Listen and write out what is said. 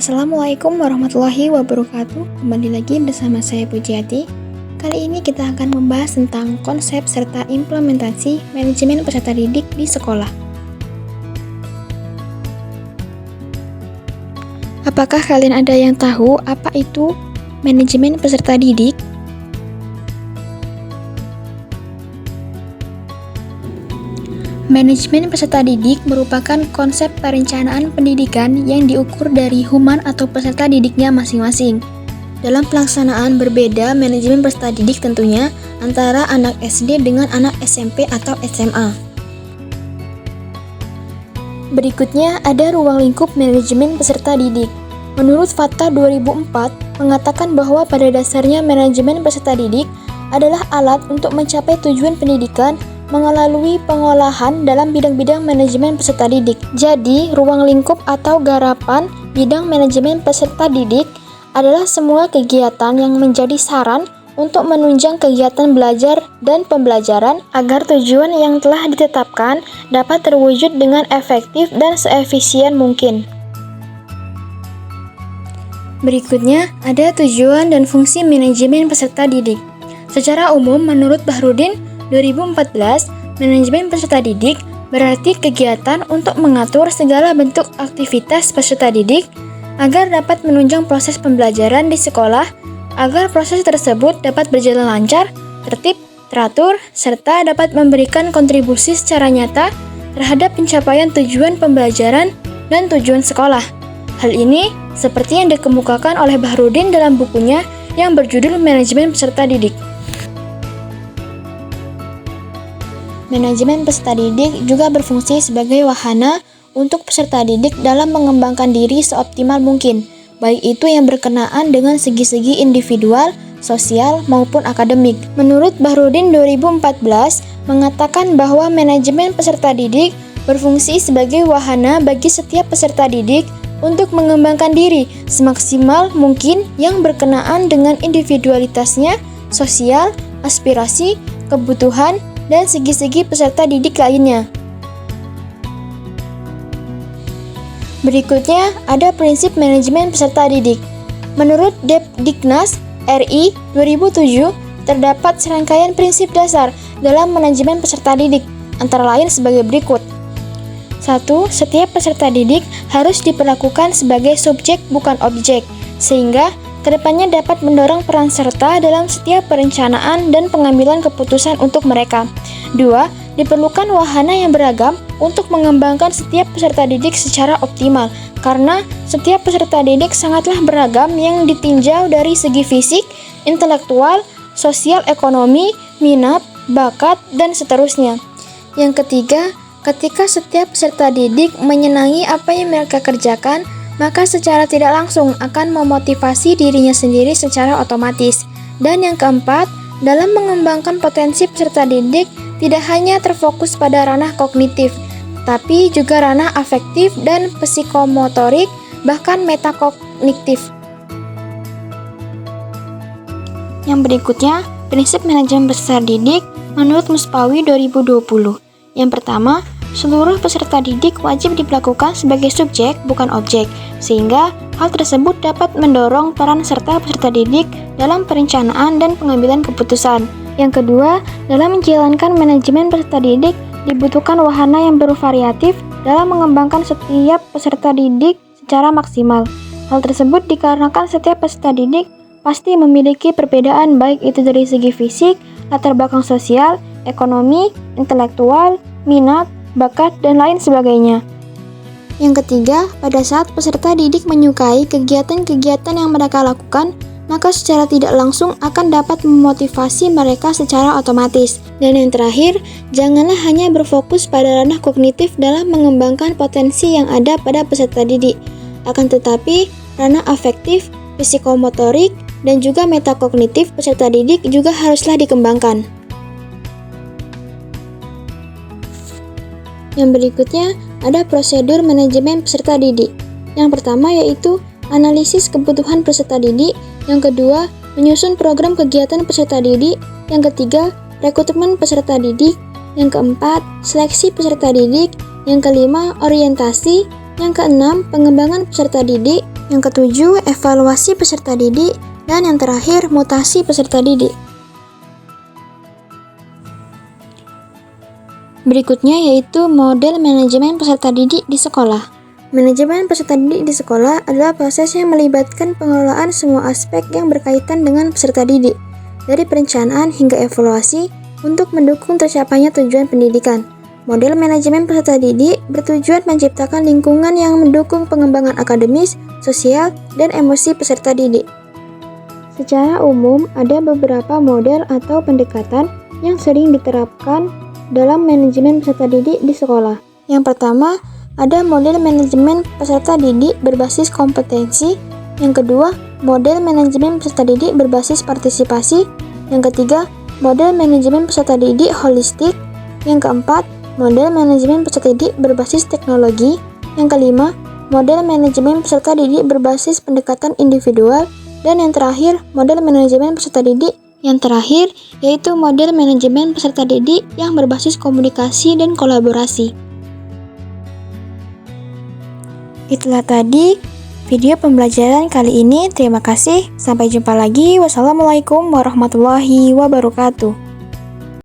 Assalamualaikum warahmatullahi wabarakatuh. Kembali lagi bersama saya Pujiati. Kali ini kita akan membahas tentang konsep serta implementasi manajemen peserta didik di sekolah. Apakah kalian ada yang tahu apa itu manajemen peserta didik? Manajemen peserta didik merupakan konsep perencanaan pendidikan yang diukur dari human atau peserta didiknya masing-masing. Dalam pelaksanaan berbeda manajemen peserta didik tentunya antara anak SD dengan anak SMP atau SMA. Berikutnya ada ruang lingkup manajemen peserta didik. Menurut Fakta 2004 mengatakan bahwa pada dasarnya manajemen peserta didik adalah alat untuk mencapai tujuan pendidikan melalui pengolahan dalam bidang-bidang manajemen peserta didik. Jadi, ruang lingkup atau garapan bidang manajemen peserta didik adalah semua kegiatan yang menjadi saran untuk menunjang kegiatan belajar dan pembelajaran agar tujuan yang telah ditetapkan dapat terwujud dengan efektif dan seefisien mungkin. Berikutnya, ada tujuan dan fungsi manajemen peserta didik. Secara umum, menurut Bahrudin 2014, manajemen peserta didik berarti kegiatan untuk mengatur segala bentuk aktivitas peserta didik agar dapat menunjang proses pembelajaran di sekolah, agar proses tersebut dapat berjalan lancar, tertib, teratur, serta dapat memberikan kontribusi secara nyata terhadap pencapaian tujuan pembelajaran dan tujuan sekolah. Hal ini seperti yang dikemukakan oleh Bahrudin dalam bukunya yang berjudul Manajemen Peserta Didik. Manajemen peserta didik juga berfungsi sebagai wahana untuk peserta didik dalam mengembangkan diri seoptimal mungkin, baik itu yang berkenaan dengan segi-segi individual, sosial, maupun akademik. Menurut Bahrudin 2014 mengatakan bahwa manajemen peserta didik berfungsi sebagai wahana bagi setiap peserta didik untuk mengembangkan diri semaksimal mungkin yang berkenaan dengan individualitasnya, sosial, aspirasi, kebutuhan, dan segi-segi peserta didik lainnya. Berikutnya ada prinsip manajemen peserta didik. Menurut Depdiknas RI 2007, terdapat serangkaian prinsip dasar dalam manajemen peserta didik, antara lain sebagai berikut. 1. Setiap peserta didik harus diperlakukan sebagai subjek bukan objek, sehingga kedepannya dapat mendorong peran serta dalam setiap perencanaan dan pengambilan keputusan untuk mereka. 2. Diperlukan wahana yang beragam untuk mengembangkan setiap peserta didik secara optimal, karena setiap peserta didik sangatlah beragam yang ditinjau dari segi fisik, intelektual, sosial ekonomi, minat, bakat, dan seterusnya. Yang ketiga, ketika setiap peserta didik menyenangi apa yang mereka kerjakan, maka secara tidak langsung akan memotivasi dirinya sendiri secara otomatis. Dan yang keempat, dalam mengembangkan potensi peserta didik tidak hanya terfokus pada ranah kognitif, tapi juga ranah afektif dan psikomotorik, bahkan metakognitif. Yang berikutnya, prinsip manajemen peserta didik menurut Muspawi 2020. Yang pertama, seluruh peserta didik wajib diperlakukan sebagai subjek, bukan objek, sehingga hal tersebut dapat mendorong peran serta peserta didik dalam perencanaan dan pengambilan keputusan. Yang kedua, dalam menjalankan manajemen peserta didik, dibutuhkan wahana yang bervariatif dalam mengembangkan setiap peserta didik secara maksimal. Hal tersebut dikarenakan setiap peserta didik pasti memiliki perbedaan baik itu dari segi fisik, latar belakang sosial, ekonomi, intelektual, minat, bakat, dan lain sebagainya. Yang ketiga, pada saat peserta didik menyukai kegiatan-kegiatan yang mereka lakukan, maka secara tidak langsung akan dapat memotivasi mereka secara otomatis. Dan yang terakhir, janganlah hanya berfokus pada ranah kognitif dalam mengembangkan potensi yang ada pada peserta didik. Akan tetapi, ranah afektif, psikomotorik, dan juga metakognitif peserta didik juga haruslah dikembangkan. Yang berikutnya, ada prosedur manajemen peserta didik. Yang pertama yaitu analisis kebutuhan peserta didik. Yang kedua, menyusun program kegiatan peserta didik. Yang ketiga, rekrutmen peserta didik. Yang keempat, seleksi peserta didik. Yang kelima, orientasi. Yang keenam, pengembangan peserta didik. Yang ketujuh, evaluasi peserta didik. Dan yang terakhir, mutasi peserta didik. Berikutnya yaitu model manajemen peserta didik di sekolah. Manajemen peserta didik di sekolah adalah proses yang melibatkan pengelolaan semua aspek yang berkaitan dengan peserta didik, dari perencanaan hingga evaluasi untuk mendukung tercapainya tujuan pendidikan. Model manajemen peserta didik bertujuan menciptakan lingkungan yang mendukung pengembangan akademis, sosial, dan emosi peserta didik. Secara umum, ada beberapa model atau pendekatan yang sering diterapkan dalam manajemen peserta didik di sekolah. Yang pertama, ada model manajemen peserta didik berbasis kompetensi. Yang kedua, model manajemen peserta didik berbasis partisipasi. Yang ketiga, model manajemen peserta didik holistik. Yang keempat, model manajemen peserta didik berbasis teknologi. Yang kelima, model manajemen peserta didik berbasis pendekatan individual. Dan yang terakhir, model manajemen peserta didik yang terakhir yaitu model manajemen peserta didik yang berbasis komunikasi dan kolaborasi. Itulah tadi video pembelajaran kali ini. Terima kasih. Sampai jumpa lagi. Wassalamualaikum warahmatullahi wabarakatuh.